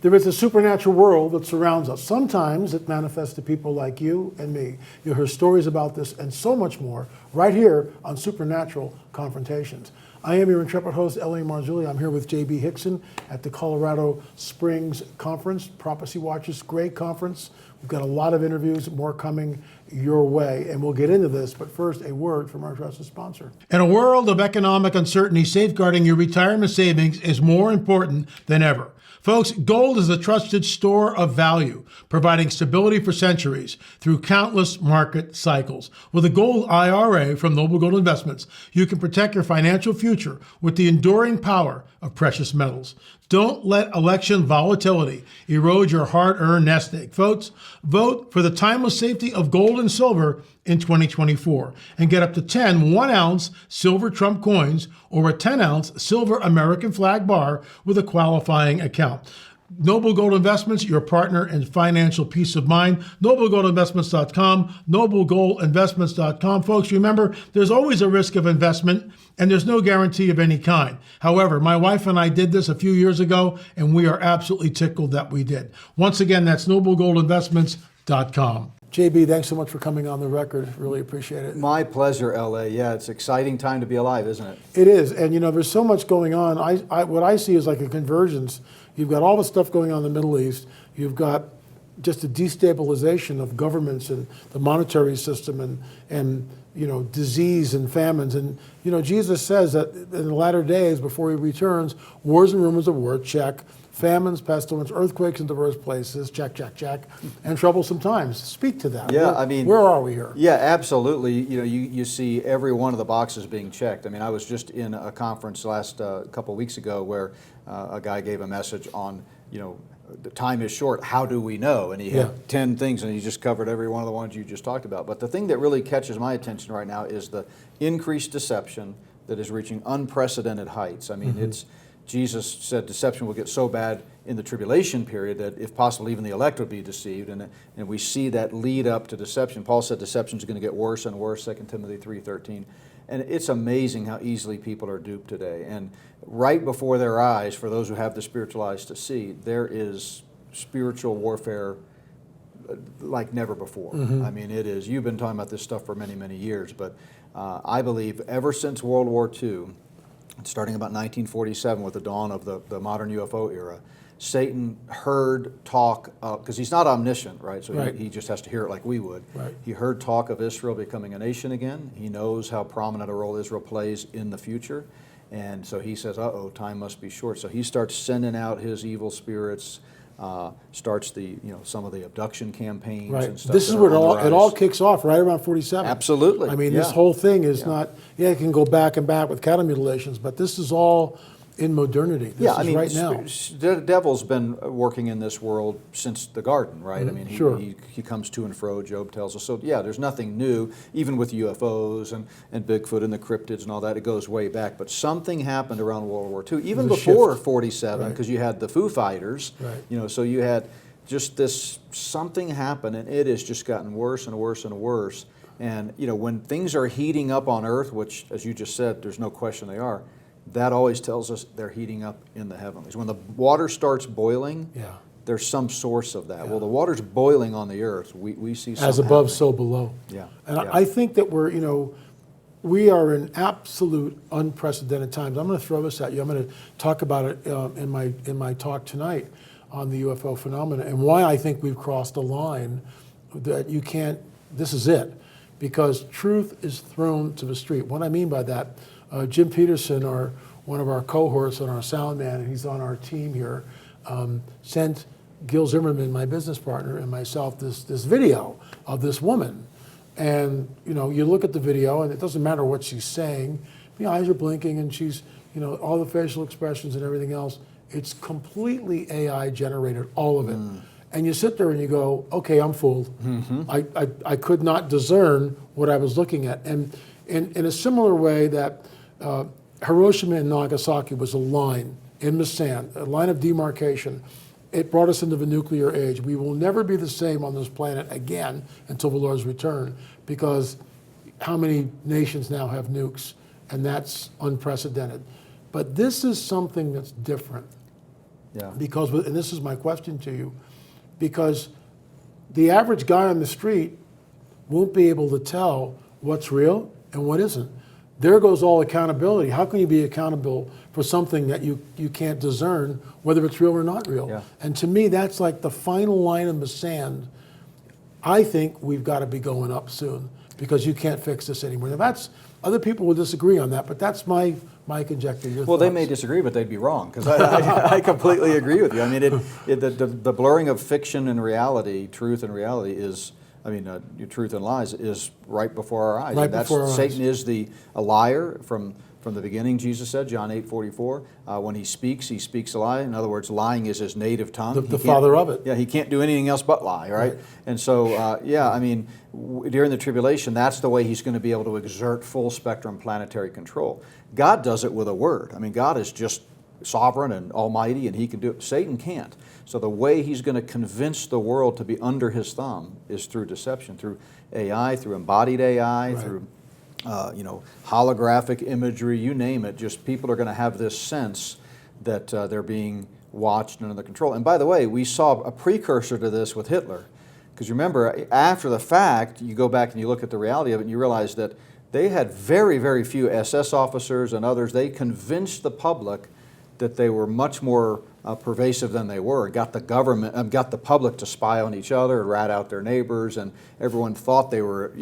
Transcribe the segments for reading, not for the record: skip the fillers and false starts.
There is a supernatural world that surrounds us. Sometimes it manifests to people like you and me. You'll hear stories about this and so much more right here on Supernatural Confrontations. I am your intrepid host, L.A. Marzulli. I'm here with JB Hixson at the Colorado Springs Conference, Prophecy Watchers, great conference. We've got a lot of interviews, more coming your way, and we'll get into this, but first, a word from our trusted sponsor. In a world of economic uncertainty, safeguarding your retirement savings is more important than ever. Folks, gold is a trusted store of value, providing stability for centuries through countless market cycles. With a gold IRA from Noble Gold Investments, you can protect your financial future with the enduring power of precious metals. Don't let election volatility erode your hard-earned nest egg. Folks, vote for the timeless safety of gold and silver in 2024 and get up to 10 1-ounce silver Trump coins or a 10-ounce silver American flag bar with a qualifying account. Noble Gold Investments, your partner in financial peace of mind. NobleGoldInvestments.com, NobleGoldInvestments.com. Folks, remember, there's always a risk of investment, and there's no guarantee of any kind. However, my wife and I did this a few years ago, and we are absolutely tickled that we did. Once again, that's NobleGoldInvestments.com. JB, thanks so much for coming on the record. Really appreciate it. My pleasure, LA. Yeah, it's an exciting time to be alive, isn't it? It is, and there's so much going on. What I see is like a convergence. You've got all the stuff going on in the Middle East. You've got just a destabilization of governments and the monetary system and disease and famines. And Jesus says that in the latter days, before he returns, wars and rumors of war, check. Famines, pestilence, earthquakes in diverse places, check, and troublesome times. Speak to that. Yeah, where are we here? Yeah, absolutely. You see every one of the boxes being checked. I was just in a conference last couple of weeks ago where a guy gave a message on, the time is short, how do we know? And he had 10 things, and he just covered every one of the ones you just talked about. But the thing that really catches my attention right now is the increased deception that is reaching unprecedented heights. Jesus said deception will get so bad in the tribulation period that if possible even the elect would be deceived, and we see that lead up to deception. Paul said deception is going to get worse and worse, 2 Timothy 3:13. And it's amazing how easily people are duped today. And right before their eyes, for those who have the spiritual eyes to see, there is spiritual warfare like never before. It is. You've been talking about this stuff for many, many years, but I believe ever since World War II, starting about 1947 with the dawn of the modern UFO era, Satan heard talk, because he's not omniscient, right? So he just has to hear it like we would. Right. He heard talk of Israel becoming a nation again. He knows how prominent a role Israel plays in the future. And so he says, time must be short. So he starts sending out his evil spirits, starts the some of the abduction campaigns and stuff. This is where it all kicks off, right around 47. Absolutely. This whole thing is not, it can go back and back with cattle mutilations, but this is all in modernity. This is right now. The devil's been working in this world since the garden, right? He comes to and fro, Job tells us. So there's nothing new, even with UFOs and Bigfoot and the cryptids and all that. It goes way back. But something happened around World War II, even before 47, because you had the Foo Fighters. Right. So you had just this, something happened, and it has just gotten worse and worse and worse. And when things are heating up on Earth, which, as you just said, there's no question they are, that always tells us they're heating up in the heavenlies. When the water starts boiling, there's some source of that. Well, the water's boiling on the earth. We see something as above, happening. so below. Yeah. And I think that we are in absolute unprecedented times. I'm going to throw this at you. I'm going to talk about it in my talk tonight on the UFO phenomena and why I think we've crossed a line that you can't. This is it, because truth is thrown to the street. What I mean by that. Jim Peterson, one of our cohorts and our sound man, and he's on our team here, sent Gil Zimmerman, my business partner, and myself this video of this woman. And you look at the video, and it doesn't matter what she's saying. The eyes are blinking, and she's, all the facial expressions and everything else. It's completely AI generated, all of it. And you sit there and you go, okay, I'm fooled. I could not discern what I was looking at. And in a similar way that Hiroshima and Nagasaki was a line in the sand, a line of demarcation. It brought us into the nuclear age. We will never be the same on this planet again until the Lord's return, because how many nations now have nukes? And that's unprecedented. But this is something that's different. Yeah. Because, and this is my question to you, because the average guy on the street won't be able to tell what's real and what isn't. There goes all accountability. How can you be accountable for something that you can't discern whether it's real or not real? Yeah. And to me, that's like the final line in the sand. I think we've got to be going up soon because you can't fix this anymore. Now that's, other people will disagree on that, but that's my conjecture. Your Well, they thoughts? may disagree, but they'd be wrong, because I completely agree with you. I mean, the blurring of fiction and reality, truth and reality is, truth and lies is right before our eyes. Right And that's, before our eyes. Satan is a liar from the beginning, Jesus said, John 8:44. When he speaks a lie. In other words, lying is his native tongue. The father of it. Yeah, he can't do anything else but lie, right? And so, during the tribulation, that's the way he's going to be able to exert full spectrum planetary control. God does it with a word. I mean, God is just sovereign and almighty, and he can do it. Satan can't. So the way he's going to convince the world to be under his thumb is through deception, through AI, through embodied AI, through holographic imagery, you name it. Just people are going to have this sense that they're being watched and under control. And by the way, we saw a precursor to this with Hitler. Because remember, after the fact, you go back and you look at the reality of it and you realize that they had very, very few SS officers and others. They convinced the public that they were much more pervasive than they were. Got the public to spy on each other and rat out their neighbors, and everyone thought they were,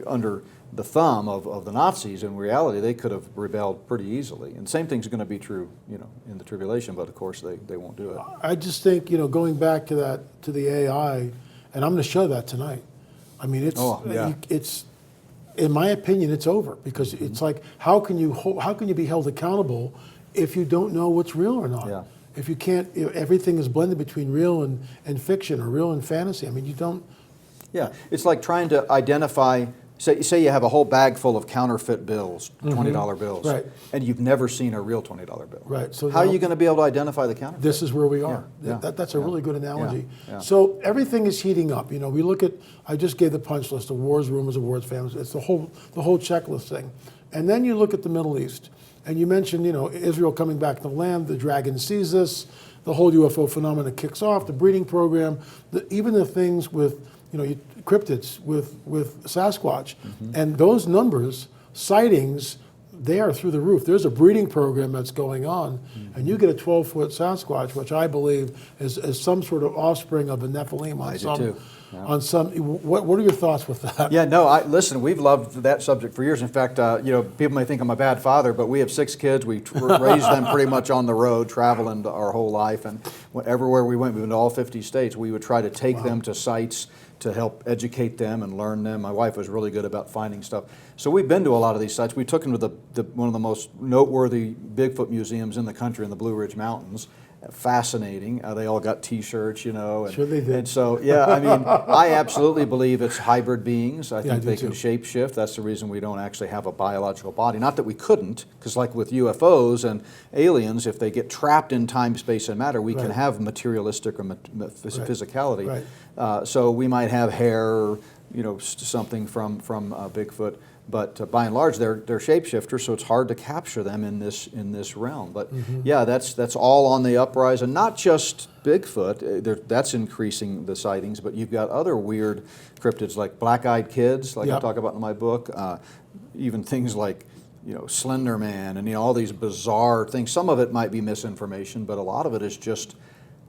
under the thumb of the Nazis. In reality, they could have rebelled pretty easily. And same thing's going to be true, in the tribulation, but of course they won't do it. I just think, going back to the AI, and I'm going to show that tonight. I mean, it's in my opinion, it's over, because it's like, how can you be held accountable if you don't know what's real or not? Yeah. If you can't, everything is blended between real and fiction, or real and fantasy. I mean, you don't. Yeah, it's like trying to identify. Say you have a whole bag full of counterfeit bills, $20 bills, Right. and you've never seen a real $20 bill. Right. So how are now, you going to be able to identify the counterfeit? This is where we are. Yeah. That's a really good analogy. Yeah. So everything is heating up. We look at, I just gave the punch list of wars, rumors of wars, families. It's the whole checklist thing. And then you look at the Middle East, and you mentioned, Israel coming back to the land, the dragon sees this, the whole UFO phenomena kicks off, the breeding program, even the things with, cryptids, with Sasquatch. And those numbers, sightings, they are through the roof. There's a breeding program that's going on, and you get a 12-foot Sasquatch, which I believe is some sort of offspring of a Nephilim on some. too. Yeah. On some. What are your thoughts with that? Yeah, no, listen, we've loved that subject for years. In fact, people may think I'm a bad father, but we have 6 kids. We raised them pretty much on the road, traveling our whole life. And everywhere we went, we went to all 50 states. We would try to take them to sites to help educate them and learn them. My wife was really good about finding stuff. So we've been to a lot of these sites. We took them to one of the most noteworthy Bigfoot museums in the country in the Blue Ridge Mountains. Fascinating. They all got T-shirts, And, Sure they did. And so, I absolutely believe it's hybrid beings. I think do they can too. shapeshift. That's the reason we don't actually have a biological body. Not that we couldn't, because like with UFOs and aliens, if they get trapped in time, space, and matter, we can have materialistic or physicality. Right. So we might have hair, or, something from Bigfoot. But by and large, they're shapeshifters, so it's hard to capture them in this realm. But that's all on the uprise, and not just Bigfoot. That's increasing the sightings, but you've got other weird cryptids like black-eyed kids, like I talk about in my book. Even things like Slender Man, and all these bizarre things. Some of it might be misinformation, but a lot of it is just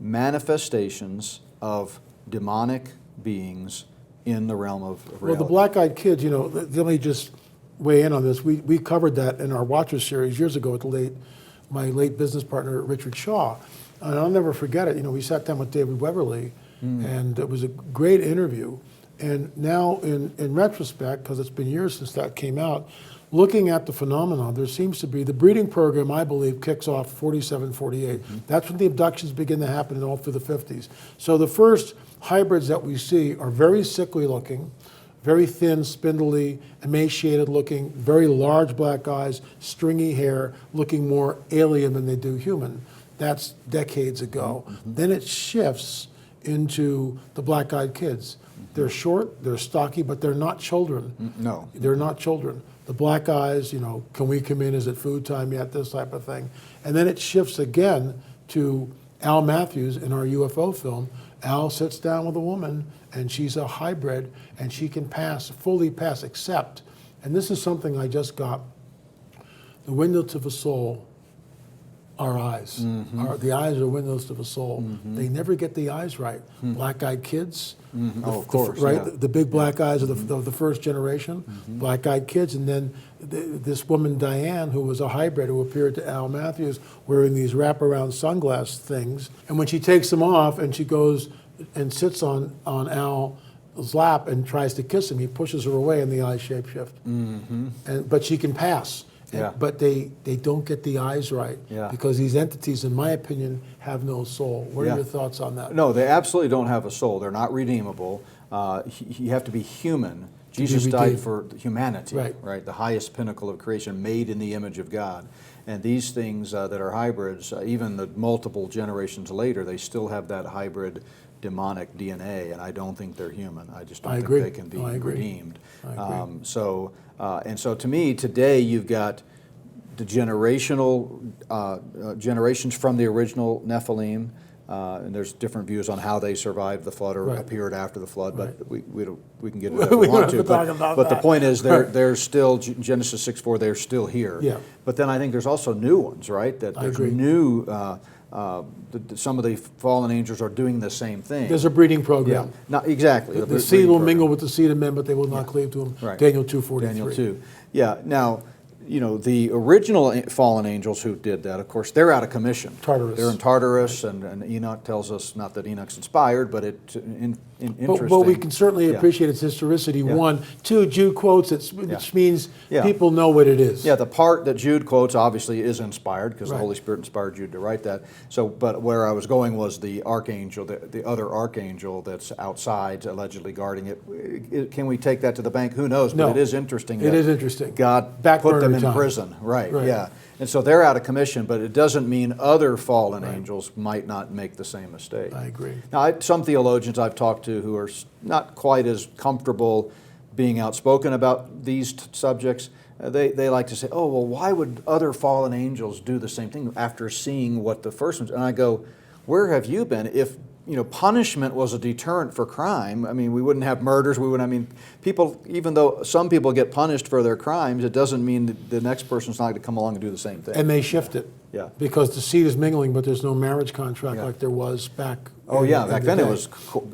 manifestations of demonic beings in the realm of reality. Well, the black-eyed kids, let me just weigh in on this. We covered that in our Watchers series years ago with my late business partner, Richard Shaw. And I'll never forget it. We sat down with David Weberly, and it was a great interview. And now, in retrospect, because it's been years since that came out, looking at the phenomenon, there seems to be, the breeding program, I believe, kicks off 47, 48. That's when the abductions begin to happen all through the 50s. So the first hybrids that we see are very sickly looking, very thin, spindly, emaciated looking, very large black eyes, stringy hair, looking more alien than they do human. That's decades ago. Then it shifts into the black-eyed kids. They're short, they're stocky, but they're not children. No. They're not children. The black eyes, can we come in? Is it food time yet? This type of thing. And then it shifts again to Al Matthews, in our UFO film, Al sits down with a woman, and she's a hybrid, and she can fully pass, except, and this is something I just got, the window to the soul are eyes. The eyes are windows to the soul. They never get the eyes right. Black-eyed kids, of course, right? The big black eyes of the first generation, black-eyed kids, and then this woman Diane, who was a hybrid, who appeared to Al Matthews wearing these wraparound sunglass things, and when she takes them off and she goes and sits on Al's lap and tries to kiss him, he pushes her away and the eyes shapeshift. But she can pass. Yeah. But they don't get the eyes right, because these entities, in my opinion, have no soul. What are your thoughts on that? No, they absolutely don't have a soul. They're not redeemable. You have to be human. Jesus died for humanity, right? The highest pinnacle of creation, made in the image of God. And these things that are hybrids, even the multiple generations later, they still have that hybrid demonic DNA, and I don't think they're human. I just don't think they can be redeemed. And so to me, today you've got the generations from the original Nephilim, and there's different views on how they survived the flood or appeared after the flood, but we can get into that if we want to. But the point is, they're still, Genesis 6:4, they're still here. Yeah. But then I think there's also new ones, right? That there's new, some of the fallen angels are doing the same thing. There's a breeding program. Yeah, not exactly. The seed will mingle with the seed of men, but they will not cleave to him. Right. Daniel 2:43. Daniel 2. Yeah. Now, the original fallen angels who did that, of course, they're out of commission. Tartarus. They're in Tartarus, and Enoch tells us, not that Enoch's inspired, but it's interesting. But we can certainly appreciate its historicity, one. Two, Jude quotes it, which means people know what it is. Yeah, the part that Jude quotes obviously is inspired, because the Holy Spirit inspired Jude to write that. So, but where I was going was the archangel, the other archangel that's outside, allegedly guarding it. Can we take that to the bank? Who knows? But it is interesting. It is interesting. God put them in prison, right? Yeah. And so they're out of commission, but it doesn't mean other fallen angels might not make the same mistake. I agree. Now, some theologians I've talked to who are not quite as comfortable being outspoken about these subjects, they like to say, oh, well, why would other fallen angels do the same thing after seeing what the first ones? And I go, where have you been? If punishment was a deterrent for crime, I mean, we wouldn't have murders. People, even though some people get punished for their crimes, it doesn't mean that the next person's not going to come along and do the same thing. And they shift it. Yeah. Because the seed is mingling, but there's no marriage contract like there was back. Back then it was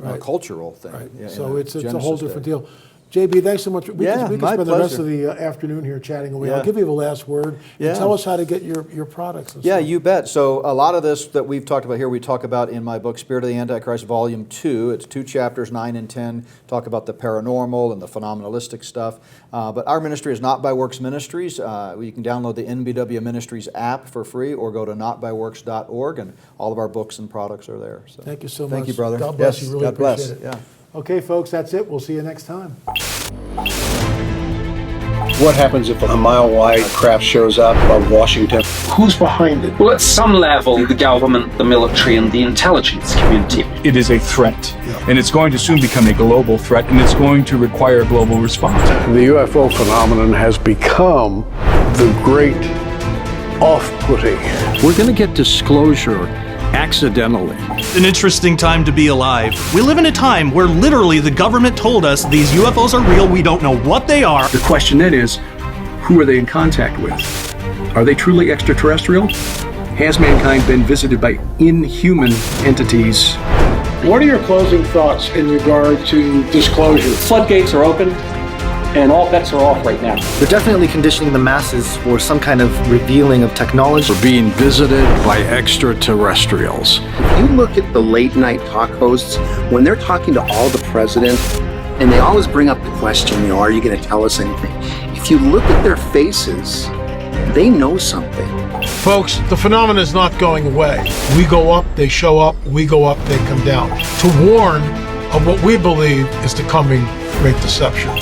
a cultural thing. Right. Yeah, so it's a whole different deal. JB, thanks so much. We can spend the rest of the afternoon here chatting away. I'll give you the last word. Tell us how to get your products. And stuff. You bet. So a lot of this that we've talked about here, we talk about in my book, Spirit of the Antichrist, Volume 2. It's 2 chapters, 9 and 10, talk about the paranormal and the phenomenalistic stuff. But our ministry is Not by Works Ministries. You can download the NBW Ministries app for free or go to notbyworks.org, and all of our books and products are there. So thank you so much. Thank you, brother. God bless you. Really God bless. appreciate it. Okay, folks, that's it. We'll see you next time. What happens if a mile-wide craft shows up above Washington? Who's behind it? Well, at some level, the government, the military, and the intelligence community. It is a threat, and it's going to soon become a global threat, and it's going to require a global response. The UFO phenomenon has become the great off-putting. We're going to get disclosure accidentally. An interesting time to be alive. We live in a time where literally the government told us these UFOs are real, we don't know what they are. The question then is, who are they in contact with? Are they truly extraterrestrial? Has mankind been visited by inhuman entities? What are your closing thoughts in regard to disclosure? Floodgates are open, and all bets are off right now. They're definitely conditioning the masses for some kind of revealing of technology. We're being visited by extraterrestrials. If you look at the late night talk hosts, when they're talking to all the presidents, and they always bring up the question, are you going to tell us anything? If you look at their faces, they know something. Folks, the phenomenon is not going away. We go up, they show up. We go up, they come down. To warn of what we believe is the coming great deception.